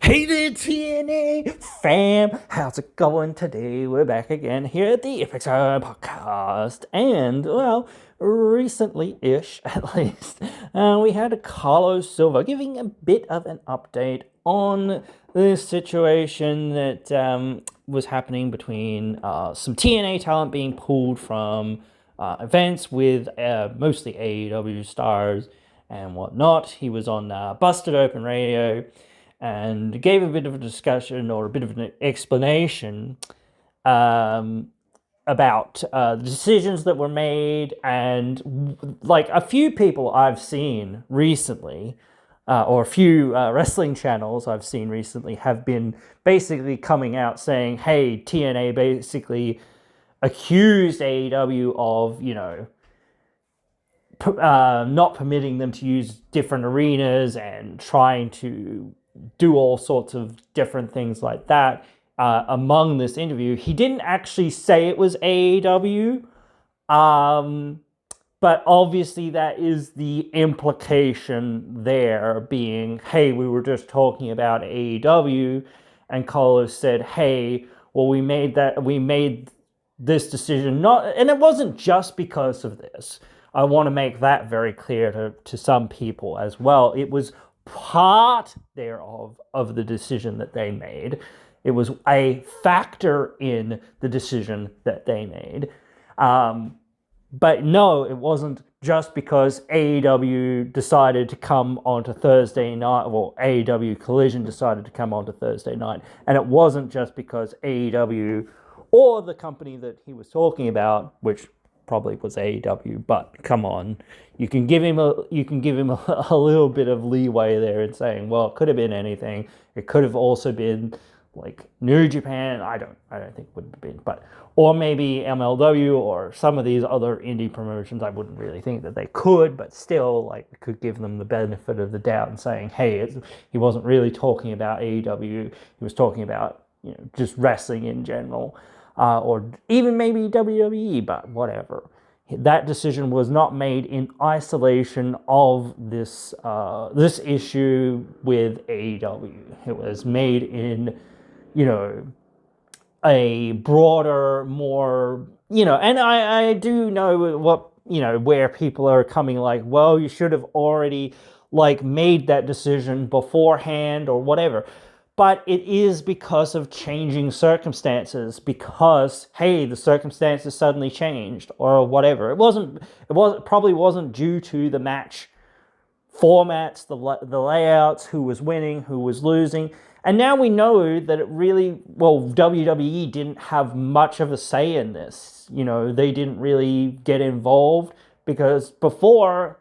Hey there, TNA fam! How's it going today? We're back again here at the impzonepod podcast. And, well, recently-ish, at least, we had Carlos Silva giving a bit of an update on the situation that was happening between some TNA talent being pulled from events with mostly AEW stars and whatnot. He was on Busted Open Radio and gave a bit of a discussion or a bit of an explanation about the decisions that were made. And like a few people I've seen recently, or a few wrestling channels I've seen recently, have been basically coming out saying, hey, TNA basically accused AEW of, not permitting them to use different arenas and trying to do all sorts of different things like that. Among this interview, he didn't actually say it was AEW, but obviously that is the implication there, being, hey, we were just talking about AEW, and Carlos said, hey, well, we made this decision not, and it wasn't just because of this. I want to make that very clear to some people as well. It was part thereof of the decision that they made. It was a factor in the decision that they made. But no, it wasn't just because AEW decided to come onto Thursday night, or AEW Collision decided to come onto Thursday night. And it wasn't just because AEW or the company that he was talking about, which probably was AEW, but come on, you can give him a little bit of leeway there in saying, well, it could have been anything. It could have also been like New Japan. I don't think it would have been, but or maybe MLW or some of these other indie promotions. I wouldn't really think that they could, but still, like, we could give them the benefit of the doubt and saying, hey, he wasn't really talking about AEW. He was talking about just wrestling in general. Or even maybe WWE, but whatever. That decision was not made in isolation of this issue with AEW. It was made in, a broader, more, and I do know what, where people are coming like, well, you should have already made that decision beforehand or whatever. But it is because of changing circumstances, because, hey, the circumstances suddenly changed or whatever. It probably wasn't due to the match formats, the layouts, who was winning, who was losing. And now we know that WWE didn't have much of a say in this. They didn't really get involved because before,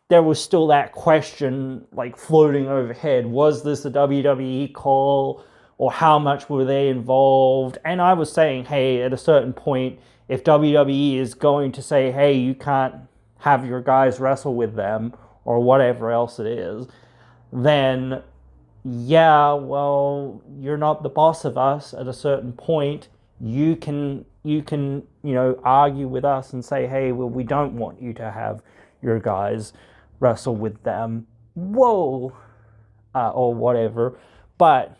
there was still that question floating overhead. Was this a WWE call, or how much were they involved? And I was saying, hey, at a certain point, if WWE is going to say, hey, you can't have your guys wrestle with them or whatever else it is, then yeah, well, you're not the boss of us. At a certain point, you can argue with us and say, hey, well, we don't want you to have your guys wrestle with them, or whatever. But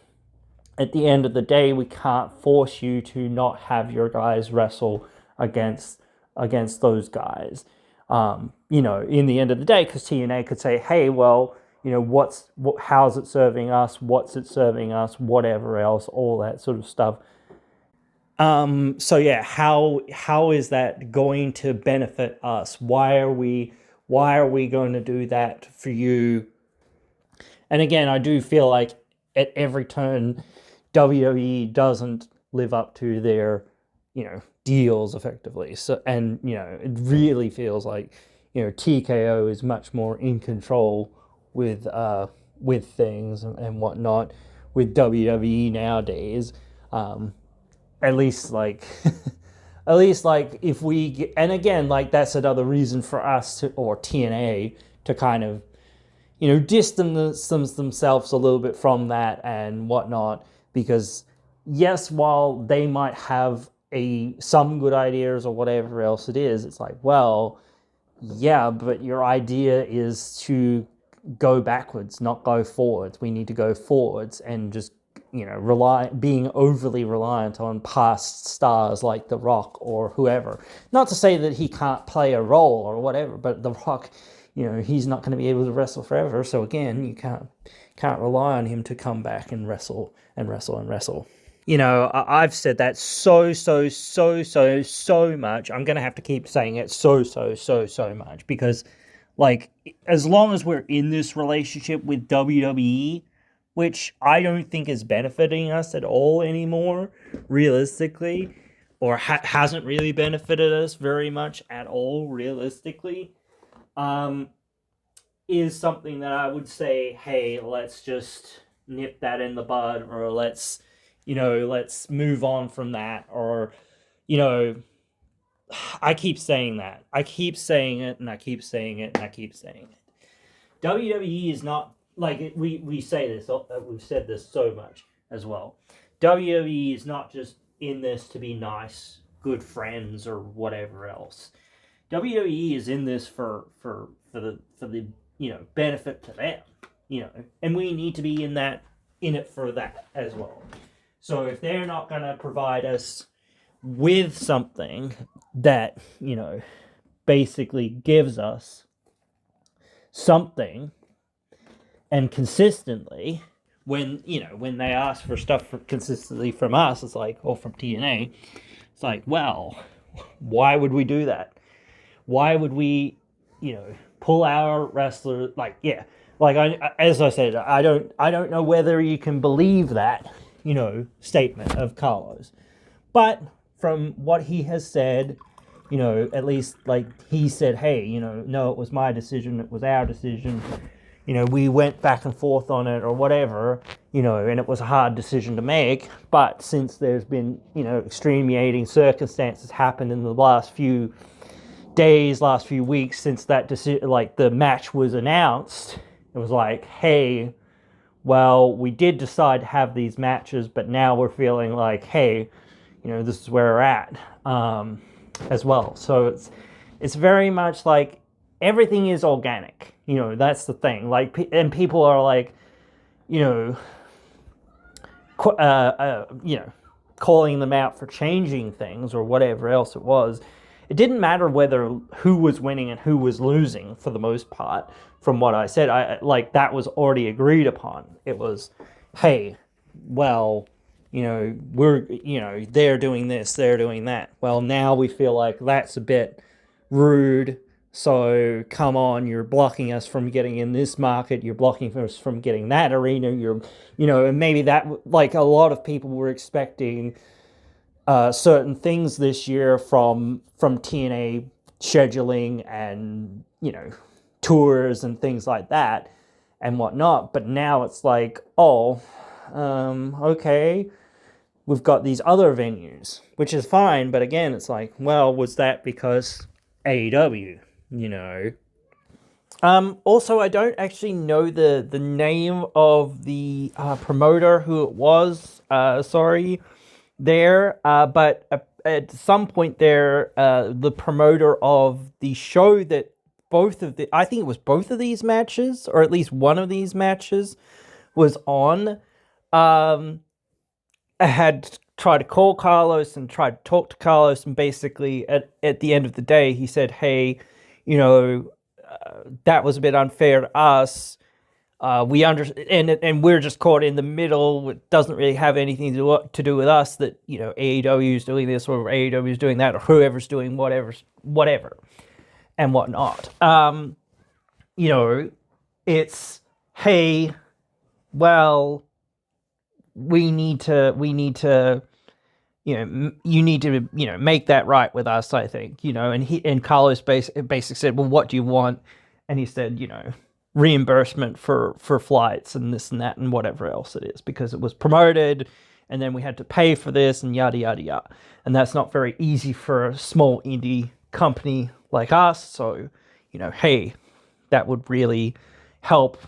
at the end of the day, we can't force you to not have your guys wrestle against those guys. In the end of the day, because TNA could say, hey, well, how's it serving us? What's it serving us? Whatever else, all that sort of stuff. So yeah, how is that going to benefit us? Why are we going to do that for you? And again, I do feel like at every turn, WWE doesn't live up to their, deals effectively. So, and, it really feels like, TKO is much more in control with things and whatnot with WWE nowadays. At least if we get, and again, that's another reason for us or TNA to kind of, distance themselves a little bit from that and whatnot, because yes, while they might have some good ideas or whatever else it is, it's like, well, yeah, but your idea is to go backwards, not go forwards. We need to go forwards and just, being overly reliant on past stars like The Rock or whoever. Not to say that he can't play a role or whatever, but The Rock, he's not going to be able to wrestle forever. So again, you can't rely on him to come back and wrestle and wrestle and wrestle. I've said that so much. I'm going to have to keep saying it so much because, like, as long as we're in this relationship with WWE, which I don't think is benefiting us at all anymore, realistically, or hasn't really benefited us very much at all, realistically, is something that I would say, hey, let's just nip that in the bud, or let's move on from that, or, I keep saying that. I keep saying it, and I keep saying it, and I keep saying it. WWE is not, like, we say this, we've said this so much as well. WWE is not just in this to be nice, good friends, or whatever else. WWE is in this for the benefit to them, and we need to be in it for that as well. So if they're not going to provide us with something that, basically gives us something, and consistently, when they ask for stuff consistently from us, it's like, or from TNA, it's like, well, why would we do that? Why would we, pull our wrestler, as I said, I don't know whether you can believe that, statement of Carlos. But from what he has said, at least, like, he said, hey, no, it was my decision, it was our decision. We went back and forth on it or whatever, and it was a hard decision to make. But since there's been, extenuating circumstances happened in the last few days, last few weeks since that decision, like the match was announced, it was like, hey, well, we did decide to have these matches, but now we're feeling like, hey, this is where we're at, as well. So it's very much like everything is organic. That's the thing. Like, and people are like, calling them out for changing things or whatever else it was. It didn't matter who was winning and who was losing for the most part. From what I said, that was already agreed upon. It was, hey, well, they're doing this, they're doing that. Well, now we feel like that's a bit rude. So come on, you're blocking us from getting in this market. You're blocking us from getting that arena. And maybe that, like, a lot of people were expecting certain things this year from TNA scheduling and, tours and things like that and whatnot. But now it's like, okay, we've got these other venues, which is fine. But again, it's like, well, was that because AEW? Also, I don't actually know the name of the promoter who it was. But at some point there, the promoter of the show that I think it was both of these matches, or at least one of these matches, was on, I had tried to call Carlos and tried to talk to Carlos, and basically at the end of the day, he said, hey, that was a bit unfair to us. We understand, and we're just caught in the middle. It doesn't really have anything to do with us that, AEW is doing this or AEW is doing that or whoever's doing whatever and whatnot. It's, hey, well, we need to, you need to, make that right with us, I think, and Carlos basically said, well, what do you want? And he said, reimbursement for flights and this and that and whatever else it is, because it was promoted and then we had to pay for this and yada, yada, yada. And that's not very easy for a small indie company like us. So, hey, that would really help,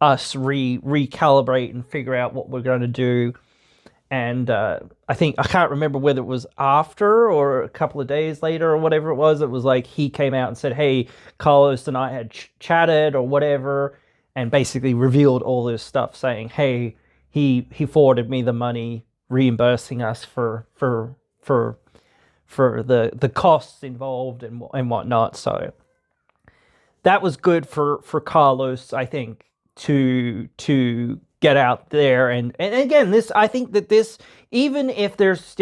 us recalibrate and figure out what we're going to do and I think I can't remember whether it was after or a couple of days later or whatever it was. It was like he came out and said, "Hey, Carlos and I had chatted or whatever," and basically revealed all this stuff, saying, "Hey, he forwarded me the money, reimbursing us for the costs involved and whatnot." So that was good for Carlos, I think, to get out there and again, this, I think that this, even if there's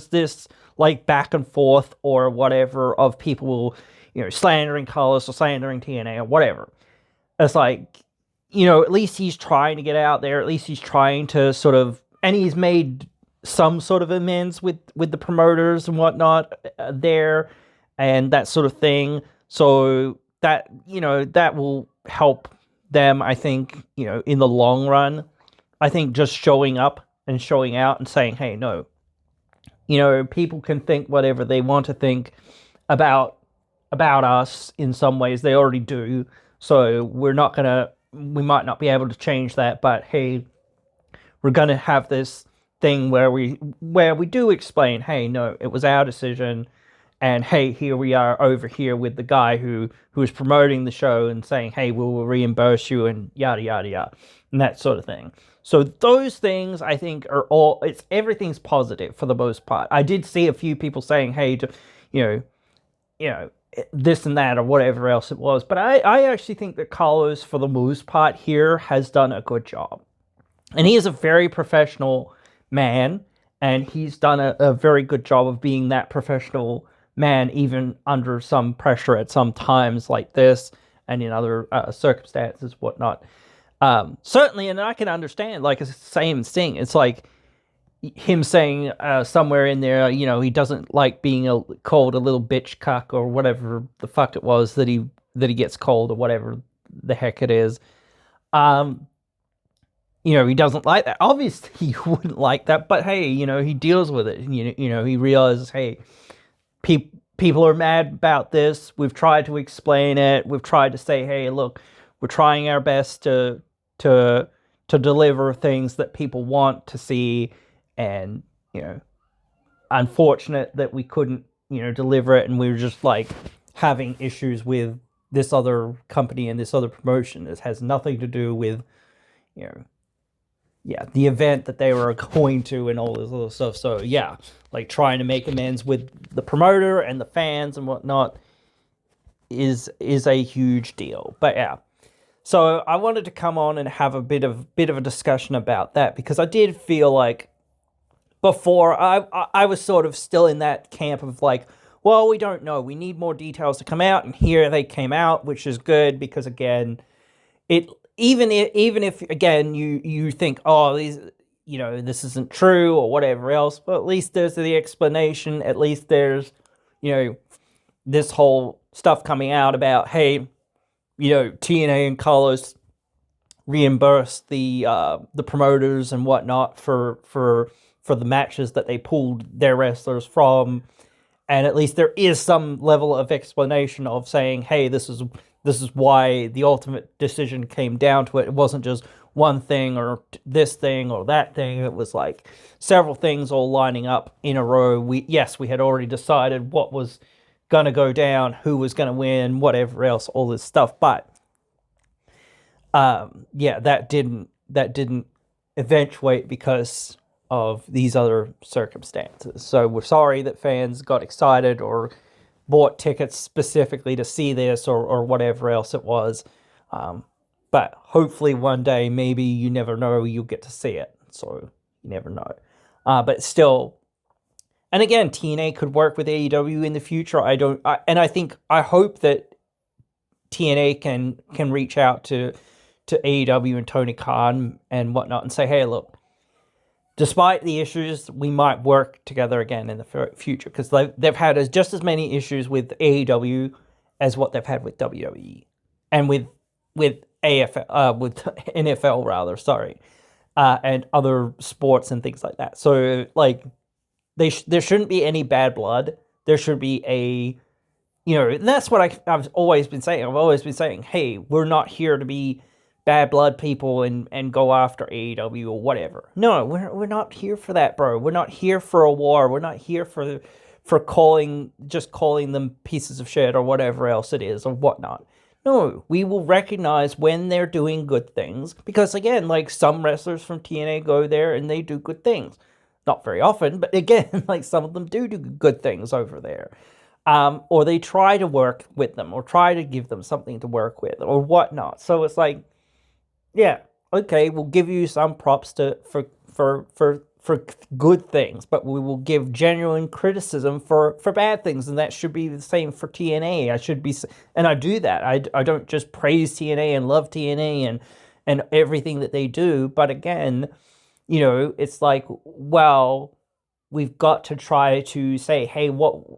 this like back and forth or whatever of people, slandering Carlos or slandering TNA or whatever, it's like, at least he's trying to get out there. At least he's trying to sort of, and he's made some sort of amends with the promoters and whatnot there and that sort of thing. So that, that will help them, I think, in the long run. I think just showing up and showing out and saying, hey, no, people can think whatever they want to think about us in some ways. They already do. So we might not be able to change that, but hey, we're going to have this thing where we do explain, hey, no, it was our decision. And hey, here we are over here with the guy who is promoting the show and saying, hey, we will reimburse you and yada, yada, yada, and that sort of thing. So those things, I think, are everything's positive for the most part. I did see a few people saying, hey, this and that or whatever else it was. But I actually think that Carlos, for the most part here, has done a good job. And he is a very professional man, and he's done a very good job of being that professional man, even under some pressure at some times like this and in other circumstances, whatnot. Certainly, and I can understand, like, it's the same thing. It's like him saying somewhere in there, he doesn't like being called a little bitch cuck or whatever the fuck it was that he gets called or whatever the heck it is. He doesn't like that. Obviously, he wouldn't like that, but hey, he deals with it. He realizes, hey, people are mad about this. We've tried to explain it. We've tried to say, hey, look, we're trying our best to deliver things that people want to see, and unfortunate that we couldn't deliver it, and we were just like having issues with this other company and this other promotion. This has nothing to do with the event that they were going to and all this other stuff. So yeah, like trying to make amends with the promoter and the fans and whatnot is a huge deal. But yeah, so I wanted to come on and have a bit of a discussion about that, because I did feel like before I was sort of still in that camp of like, well, we don't know. We need more details to come out, and here they came out, which is good, because again, even if again you think, oh, these, this isn't true or whatever else, but at least there's the explanation. At least there's this whole stuff coming out about, hey, TNA and Carlos reimbursed the promoters and whatnot for the matches that they pulled their wrestlers from, and at least there is some level of explanation of saying, hey, this is why the ultimate decision came down to it. It wasn't just one thing or this thing or that thing. It was like several things all lining up in a row. We had already decided what was going to go down, who was going to win, whatever else, all this stuff. But that didn't eventuate because of these other circumstances. So we're sorry that fans got excited or bought tickets specifically to see this or whatever else it was. But hopefully one day, maybe, you never know, you'll get to see it. So you never know. But still, and again, TNA could work with AEW in the future. I hope that TNA can reach out to AEW and Tony Khan and whatnot and say, hey, look, despite the issues, we might work together again in the future, because they've had just as many issues with AEW as what they've had with WWE and with AFL, with NFL rather, and other sports and things like that. So like, there shouldn't be any bad blood. There should be and that's what I've always been saying. I've always been saying, hey, we're not here to be bad blood people and go after AEW or whatever. No, we're not here for that, bro. We're not here for a war. We're not here for calling them pieces of shit or whatever else it is or whatnot. No, we will recognize when they're doing good things because, again, like some wrestlers from TNA go there and they do good things. Not very often, but again, like some of them do good things over there. Or they try to work with them or try to give them something to work with or whatnot. So it's like, yeah, okay, we'll give you some props for good things, but we will give genuine criticism for bad things, and that should be the same for TNA. And I do that. I don't just praise TNA and love TNA and everything that they do, but again, it's like, well, we've got to try to say, hey,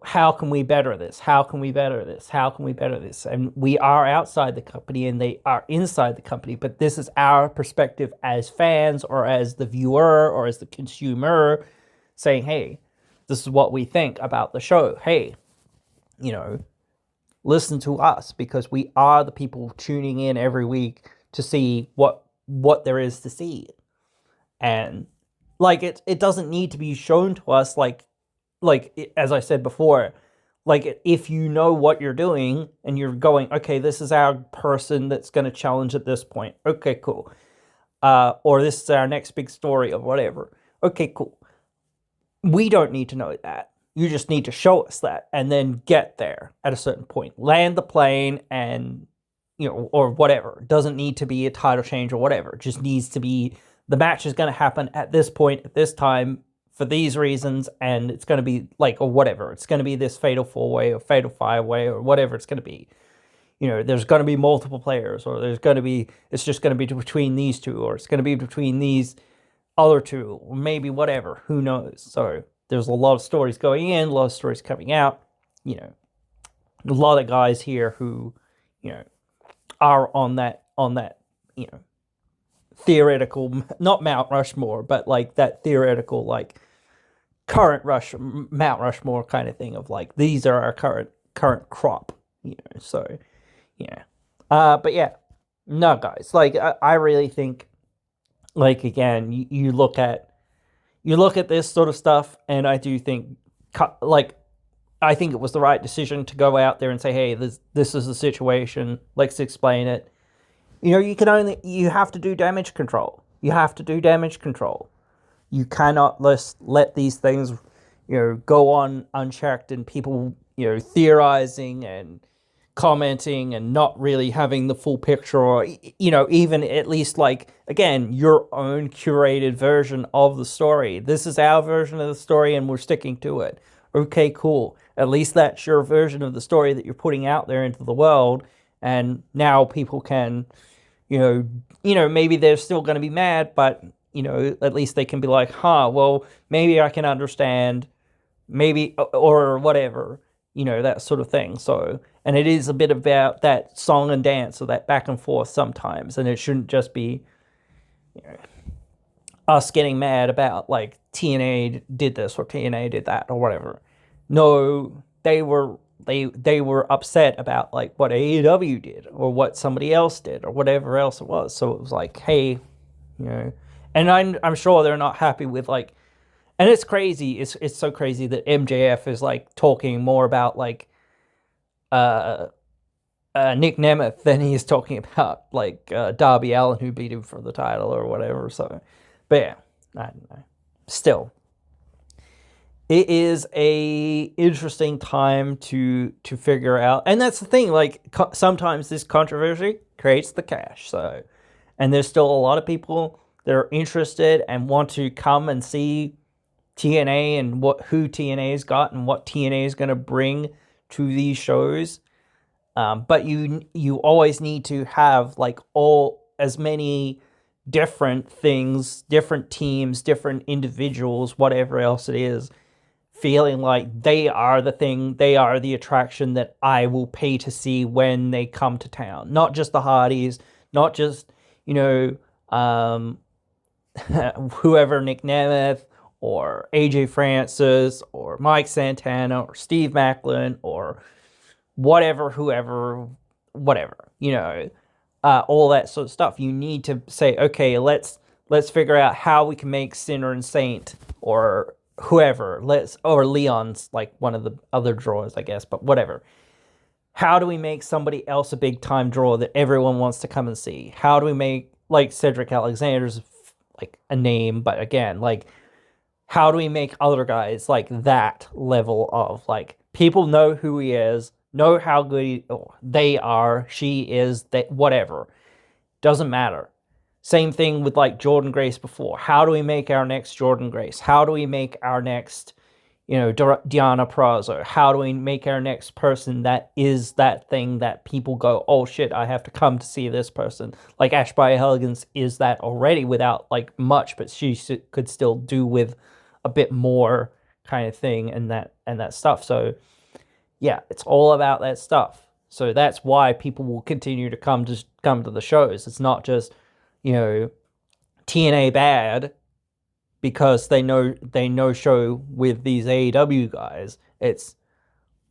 how can we better this? How can we better this? How can we better this? And we are outside the company and they are inside the company, but this is our perspective as fans or as the viewer or as the consumer saying, hey, this is what we think about the show. Hey, listen to us because we are the people tuning in every week to see what there is to see. And like it doesn't need to be shown to us like as I said before, like if you know what you're doing and you're going, okay, this is our person that's going to challenge at this point. Okay, cool. Or this is our next big story or whatever. Okay, cool. We don't need to know that. You just need to show us that and then get there at a certain point. Land the plane and, or whatever. It doesn't need to be a title change or whatever. It just needs to be the match is going to happen at this point, at this time, for these reasons, and it's going to be like, or whatever. It's going to be this fatal 4-way or fatal 5-way or whatever it's going to be. There's going to be multiple players, or it's just going to be between these two, or it's going to be between these other two, or maybe whatever. Who knows? So there's a lot of stories going in, a lot of stories coming out. A lot of guys here who, are on that, theoretical, not Mount Rushmore, but like that theoretical, like current Mount Rushmore kind of thing of like, these are our current crop, so, yeah. But yeah, no, guys, like, I really think, like, again, you look at this sort of stuff, and I do think, like, I think it was the right decision to go out there and say, hey, this is the situation, let's explain it. You have to do damage control. You have to do damage control. You cannot let these things, go on unchecked and people, theorizing and commenting and not really having the full picture or, even at least like, again, your own curated version of the story. This is our version of the story and we're sticking to it. Okay, cool. At least that's your version of the story that you're putting out there into the world. And now people can, maybe they're still going to be mad, but, at least they can be like, well, maybe I can understand, maybe, or whatever, that sort of thing. So, and it is a bit about that song and dance or that back and forth sometimes. And it shouldn't just be, us getting mad about like TNA did this or TNA did that or whatever. No, they were upset about like what AEW did or what somebody else did or whatever else it was. So it was like, hey, and I'm sure they're not happy with like, and it's crazy. It's so crazy that MJF is like talking more about like Nick Nemeth than he is talking about like Darby Allin who beat him for the title or whatever. So, but yeah, I don't know. Still, it is a interesting time to figure out, and that's the thing. Like sometimes this controversy creates the cash. So, and there's still a lot of people that are interested and want to come and see TNA and who TNA's got and what TNA is going to bring to these shows. But you always need to have like as many different things, different teams, different individuals, whatever else it is, feeling like they are the thing, they are the attraction that I will pay to see when they come to town. Not just the Hardys, not just, whoever, Nick Nemeth or AJ Francis or Mike Santana or Steve Macklin or whatever, whoever, whatever, all that sort of stuff. You need to say, okay, let's figure out how we can make Sinner and Saint or whoever, or Leon's like one of the other drawers, I guess, but whatever. How do we make somebody else a big time drawer that everyone wants to come and see? How do we make, like, Cedric Alexander's like a name, but again, like, how do we make other guys like that level of, like, people know who he is, know how good they are, she is, that whatever. Doesn't matter. Same thing with like Jordan Grace before. How do we make our next Jordan Grace? How do we make our next, Diana Prazo? How do we make our next person that is that thing that people go, oh shit, I have to come to see this person? Like Ash By Elegance is that already without like much, but she could still do with a bit more kind of thing and that stuff. So yeah, it's all about that stuff. So that's why people will continue to come to the shows. It's not just, TNA bad because they no show with these AEW guys. It's,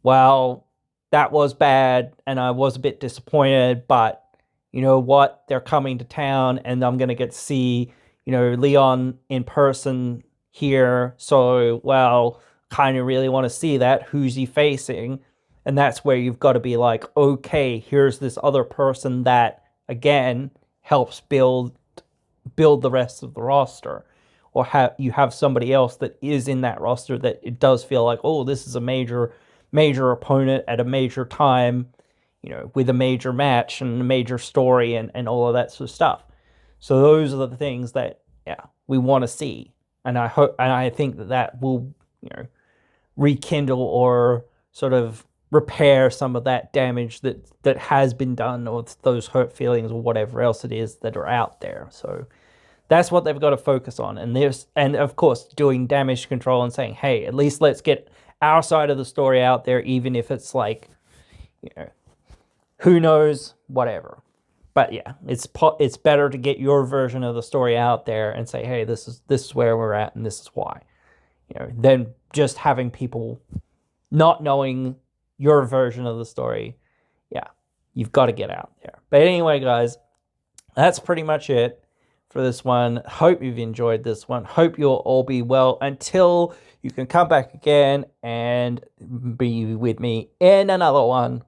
well, that was bad and I was a bit disappointed, but you know what? They're coming to town and I'm going to get to see, Leon in person here. So, well, kind of really want to see that. Who's he facing? And that's where you've got to be like, okay, here's this other person that, again, helps build the rest of the roster. Or you have somebody else that is in that roster that it does feel like, oh, this is a major opponent at a major time, with a major match and a major story and all of that sort of stuff. So those are the things that, we want to see. And I think that will, rekindle or sort of repair some of that damage that has been done, or those hurt feelings or whatever else it is that are out there. So that's what they've got to focus on. And of course, doing damage control and saying, hey, at least let's get our side of the story out there, even if it's like, who knows, whatever. But yeah, it's better to get your version of the story out there and say, hey, this is where we're at and this is why, than just having people not knowing your version of the story. Yeah, you've got to get out there. But anyway, guys, that's pretty much it for this one. Hope you've enjoyed this one. Hope you'll all be well until you can come back again and be with me in another one.